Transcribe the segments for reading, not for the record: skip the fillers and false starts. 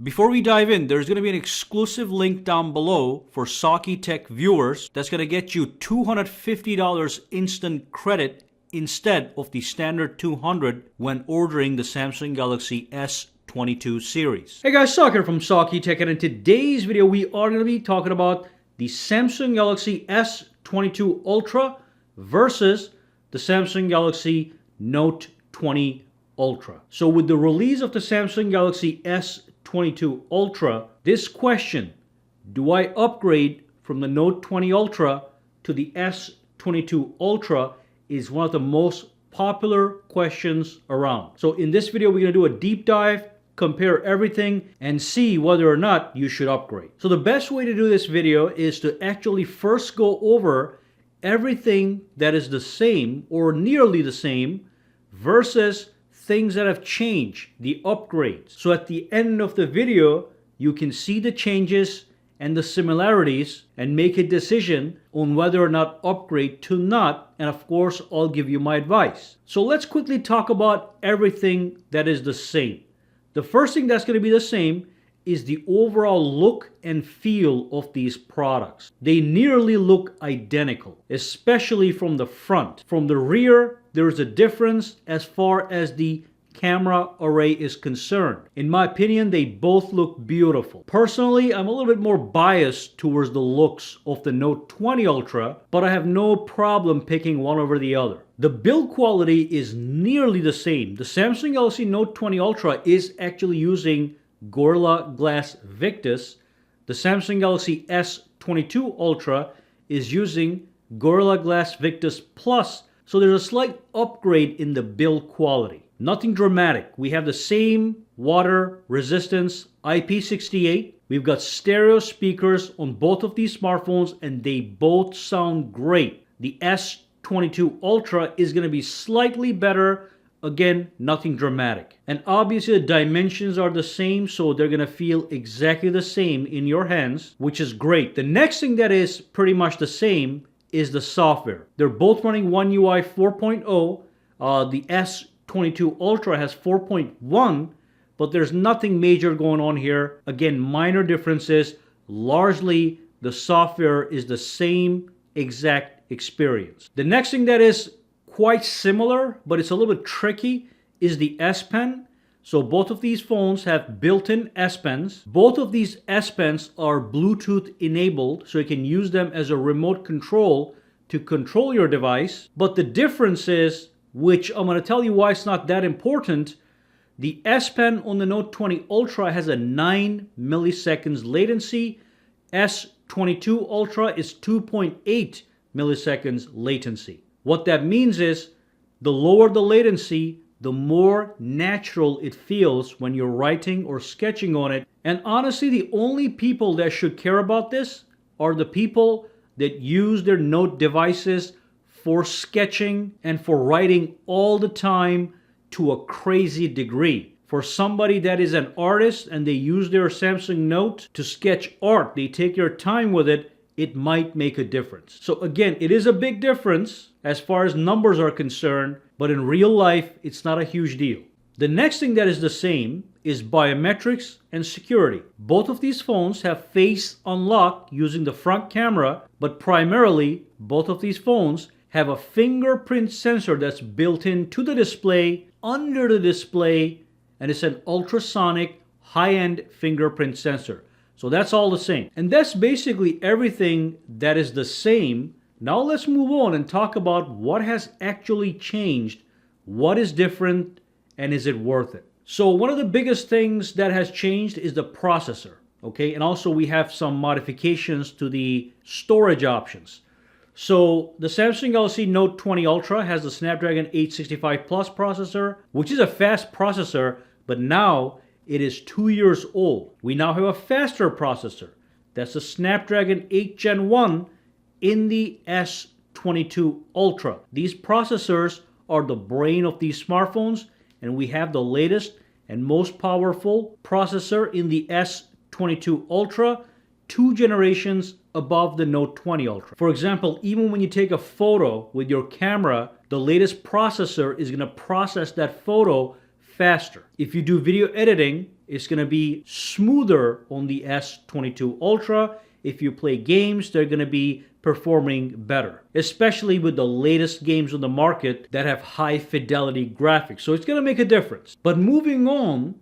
Before we dive in, there's going to be an exclusive link down below for SAKITECH viewers that's going to get you $250 instant credit instead of the standard $200 when ordering the Samsung Galaxy S22 series. Hey guys, Sak here from SAKITECH, and in today's video we are going to be talking about the Samsung Galaxy S22 Ultra versus the Samsung Galaxy Note 20 Ultra. So with the release of the Samsung Galaxy S22 Ultra, this question, do I upgrade from the Note 20 Ultra to the S22 Ultra, is one of the most popular questions around. So in this video, we're going to do a deep dive, compare everything, and see whether or not you should upgrade. So the best way to do this video is to actually first go over everything that is the same or nearly the same versus things that have changed, the upgrades. So at the end of the video, you can see the changes and the similarities and make a decision on whether or not upgrade to not. And of course, I'll give you my advice. So let's quickly talk about everything that is the same. The first thing that's going to be the same is the overall look and feel of these products. They nearly look identical, especially from the front. From the rear, there is a difference as far as the camera array is concerned. In my opinion, they both look beautiful. Personally, I'm a little bit more biased towards the looks of the Note 20 Ultra, but I have no problem picking one over the other. The build quality is nearly the same. The Samsung Galaxy Note 20 Ultra is actually using Gorilla Glass Victus. The Samsung Galaxy S22 Ultra is using Gorilla Glass Victus Plus, so there's a slight upgrade in the build quality. Nothing dramatic. We have the same water resistance IP68. We've got stereo speakers on both of these smartphones and they both sound great. The S22 Ultra is going to be slightly better. Again, nothing dramatic. And obviously the dimensions are the same, so they're going to feel exactly the same in your hands, which is great. The next thing that is pretty much the same is the software. They're both running One UI 4.0. The S22 Ultra has 4.1, but there's nothing major going on here. Again, minor differences. Largely, the software is the same exact experience. The next thing that is quite similar, but it's a little bit tricky, is the S Pen. So both of these phones have built-in S Pens. Both of these S Pens are Bluetooth enabled, so you can use them as a remote control to control your device. But the difference is, which I'm going to tell you why it's not that important, the S Pen on the Note 20 Ultra has a 9 milliseconds latency. S22 Ultra is 2.8 milliseconds latency. What that means is, the lower the latency, the more natural it feels when you're writing or sketching on it. And honestly, the only people that should care about this are the people that use their Note devices for sketching and for writing all the time to a crazy degree. For somebody that is an artist and they use their Samsung Note to sketch art, they take their time with it, it might make a difference. So again, it is a big difference as far as numbers are concerned, but in real life, it's not a huge deal. The next thing that is the same is biometrics and security. Both of these phones have face unlock using the front camera, but primarily, both of these phones have a fingerprint sensor that's built into the display, under the display, and it's an ultrasonic, high-end fingerprint sensor. So that's all the same. And that's basically everything that is the same. Now let's move on and talk about what has actually changed, what is different, and is it worth it? So one of the biggest things that has changed is the processor, okay? And also we have some modifications to the storage options. So the Samsung Galaxy Note 20 Ultra has the Snapdragon 865 Plus processor, which is a fast processor, but now it is 2 years old. We now have a faster processor. That's the Snapdragon 8 Gen 1 in the S22 Ultra. These processors are the brain of these smartphones, and we have the latest and most powerful processor in the S22 Ultra, 2 generations above the Note 20 Ultra. For example, even when you take a photo with your camera, the latest processor is going to process that photo faster. If you do video editing, it's going to be smoother on the S22 Ultra. If you play games, they're going to be performing better, especially with the latest games on the market that have high fidelity graphics. So it's going to make a difference. But moving on,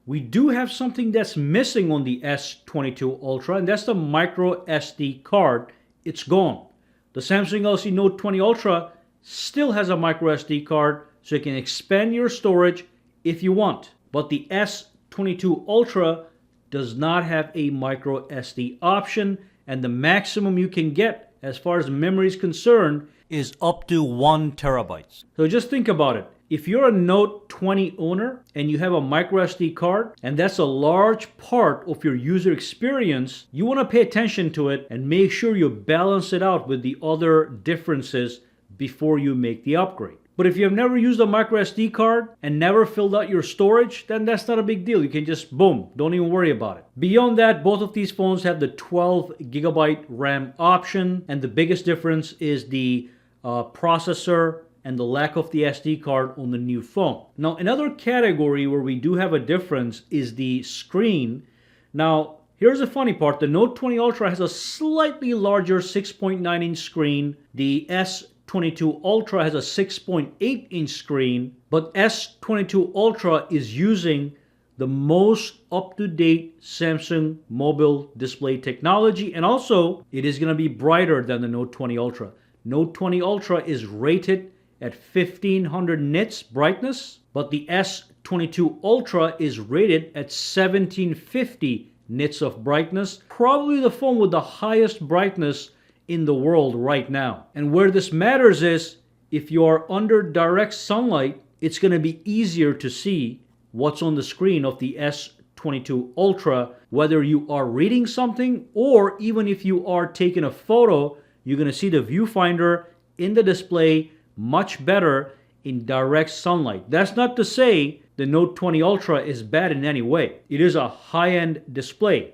we do have something that's missing on the S22 Ultra, and that's the micro SD card. It's gone. The Samsung Galaxy Note 20 Ultra still has a micro SD card, so you can expand your storage if you want. But the S22 Ultra does not have a micro SD option, and the maximum you can get as far as memory is concerned is up to 1 terabyte. So just think about it. If you're a Note 20 owner and you have a micro SD card, and that's a large part of your user experience, you want to pay attention to it and make sure you balance it out with the other differences before you make the upgrade. But if you have never used a micro SD card and never filled out your storage, then that's not a big deal. You can just boom, don't even worry about it. Beyond that, both of these phones have the 12 gigabyte RAM option, and the biggest difference is the processor and the lack of the SD card on the new phone. Now, another category where we do have a difference is the screen. Now, here's the funny part. The Note 20 Ultra has a slightly larger 6.9-inch screen. The S22 Ultra has a 6.8-inch screen, but S22 Ultra is using the most up-to-date Samsung mobile display technology, and also it is going to be brighter than the Note 20 Ultra. Note 20 Ultra is rated at 1500 nits brightness, but the S22 Ultra is rated at 1750 nits of brightness. Probably the phone with the highest brightness in the world right now. And where this matters is if you are under direct sunlight, it's going to be easier to see what's on the screen of the S22 Ultra, whether you are reading something or even if you are taking a photo, you're going to see the viewfinder in the display much better in direct sunlight. That's not to say the Note 20 Ultra is bad in any way. It is a high-end display.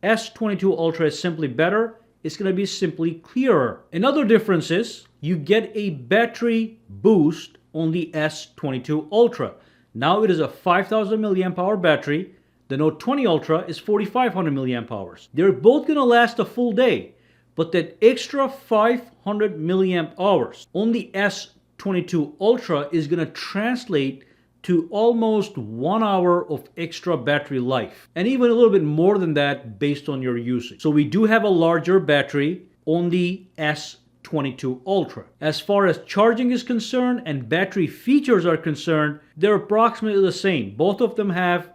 S22 Ultra is simply better. It's going to be simply clearer. Another difference is you get a battery boost on the S22 Ultra. Now it is a 5000 milliamp hour battery. The Note 20 Ultra is 4500 milliamp hours. They're both going to last a full day, but that extra 500 milliamp hours on the S22 Ultra is going to translate to almost 1 hour of extra battery life, and even a little bit more than that based on your usage. So we do have a larger battery on the S22 Ultra. As far as charging is concerned and battery features are concerned, they're approximately the same. Both of them have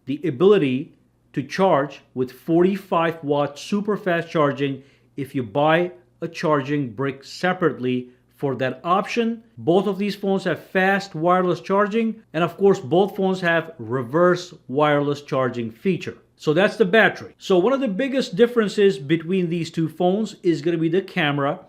the ability to charge with 45 watt super fast charging if you buy a charging brick separately for that option. Both of these phones have fast wireless charging, and of course both phones have reverse wireless charging feature. So that's the battery. So one of the biggest differences between these two phones is going to be the camera.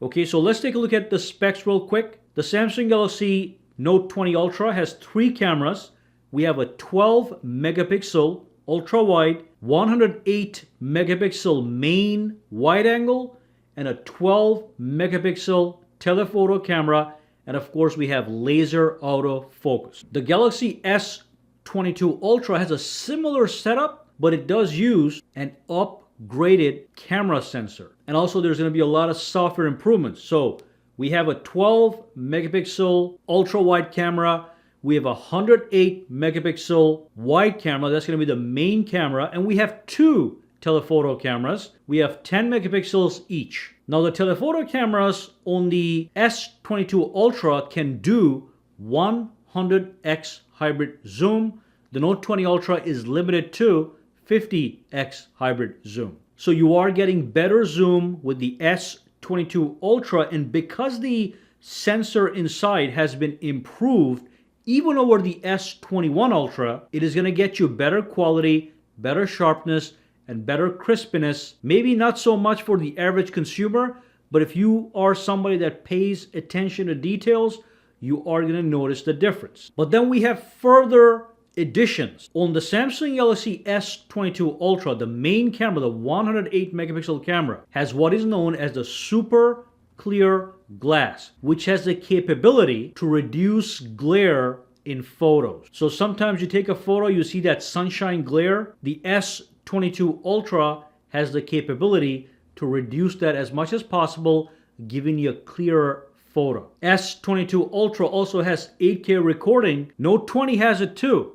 Okay, so let's take a look at the specs real quick. The Samsung Galaxy Note 20 Ultra has 3 cameras. We have a 12 megapixel ultra wide, 108 megapixel main wide angle, and a 12 megapixel telephoto camera, and of course we have laser autofocus. The Galaxy S22 Ultra has a similar setup, but it does use an upgraded camera sensor, and also there's going to be a lot of software improvements. So we have a 12 megapixel ultra wide camera. We have a 108 megapixel wide camera. That's going to be the main camera. And we have 2 telephoto cameras. We have 10 megapixels each. Now the telephoto cameras on the S22 Ultra can do 100x hybrid zoom. The Note 20 Ultra is limited to 50x hybrid zoom. So you are getting better zoom with the S22 Ultra, and because the sensor inside has been improved even over the S21 Ultra, it is going to get you better quality, better sharpness, and better crispness. Maybe not so much for the average consumer, but if you are somebody that pays attention to details, you are going to notice the difference. But then we have further additions. On the Samsung Galaxy S22 Ultra, the main camera, the 108 megapixel camera, has what is known as the super clear glass, which has the capability to reduce glare in photos. So sometimes you take a photo, you see that sunshine glare. The S22 Ultra has the capability to reduce that as much as possible, giving you a clearer photo. S22 Ultra also has 8K recording. Note 20 has it too.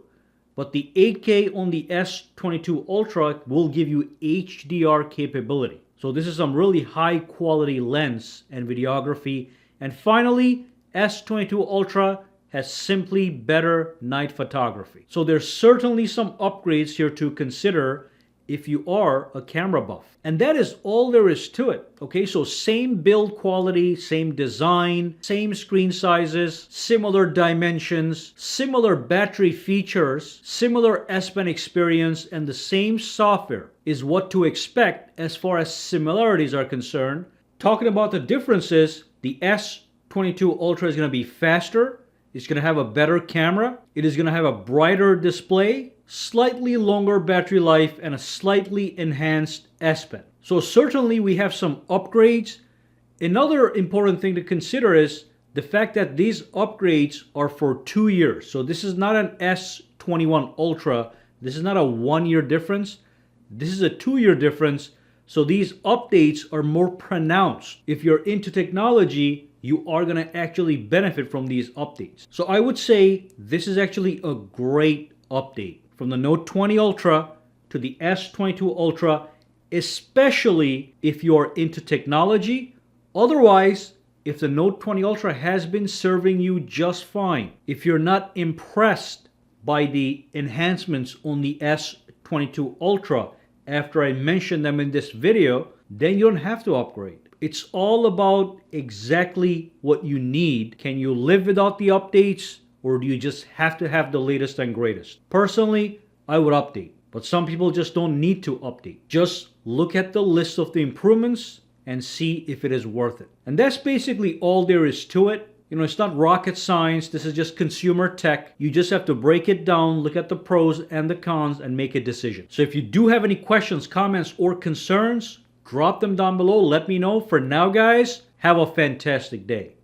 But the 8K on the S22 Ultra will give you HDR capability. So this is some really high quality lens and videography. And finally, S22 Ultra has simply better night photography. So there's certainly some upgrades here to consider if you are a camera buff. And that is all there is to it. Okay, so same build quality, same design, same screen sizes, similar dimensions, similar battery features, similar S Pen experience, and the same software is what to expect as far as similarities are concerned. Talking about the differences, the S22 Ultra is going to be faster. It's going to have a better camera. It is going to have a brighter display, slightly longer battery life, and a slightly enhanced S Pen. So certainly we have some upgrades. Another important thing to consider is the fact that these upgrades are for 2 years. So this is not an S21 Ultra. This is not a 1-year difference. This is a 2-year difference. So these updates are more pronounced. If you're into technology, you are going to actually benefit from these updates. So I would say this is actually a great update from the Note 20 Ultra to the S22 Ultra, especially if you are into technology. Otherwise, if the Note 20 Ultra has been serving you just fine, if you're not impressed by the enhancements on the S22 Ultra after I mentioned them in this video, then you don't have to upgrade. It's all about exactly what you need. Can you live without the updates, or do you just have to have the latest and greatest? Personally, I would update, but some people just don't need to update. Just look at the list of the improvements and see if it is worth it. And that's basically all there is to it. You know, it's not rocket science. This is just consumer tech. You just have to break it down, look at the pros and the cons, and make a decision. So if you do have any questions, comments, or concerns, drop them down below. Let me know. For now, guys, have a fantastic day.